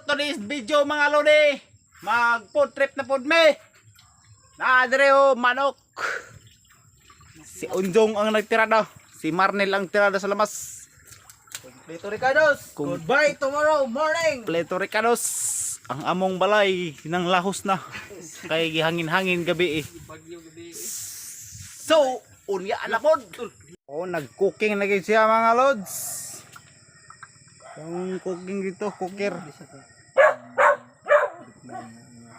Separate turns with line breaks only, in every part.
today's video mga lodi. Mag food trip na food me. Naadre manok. Si Unjong ang nagtira daw. Si Marnel ang tira daw sa lamas.
Pleto Ricardos, goodbye tomorrow morning.
Pleto Ricardos, ang among balay ng lahos na. Kay gihangin-hangin gabi eh. So, unya na pod. Oh, nag-cooking na gyud siya mga lods. Yung cooking dito, cooker.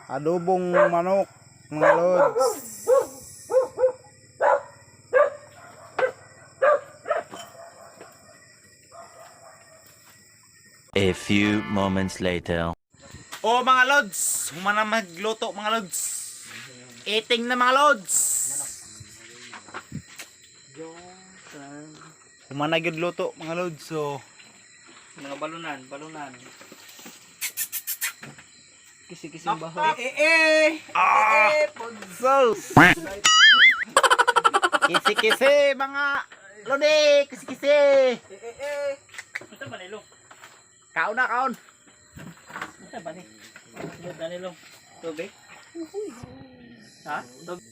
Adobong manok mga lods.
A few moments later.
Oh mga lods, humana magluto mga lods. Eating na mga lods. Humana gyud luto mga lods. So
Mga balunan. Kisi-kising baho.
so kisi-kisi mga lodi, kisi-kisi.
Ito ba nilo?
Kaon na kaon.
Ito ba ni? Ito nilo. Tubig? Ha? Tubig.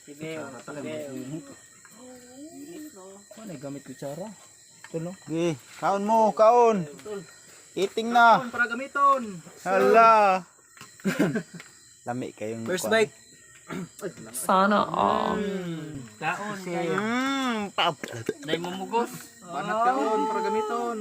Sige. Ano gamit kutsara? Ito no?
Okay, kaon mo, kaon. Eating na.
Para gamiton.
Hala. Lami kayong
First
kuwan.
bite.
Sana all.
Kaon.
Pap.
Dahil mamugos. Banat kaon para gamiton.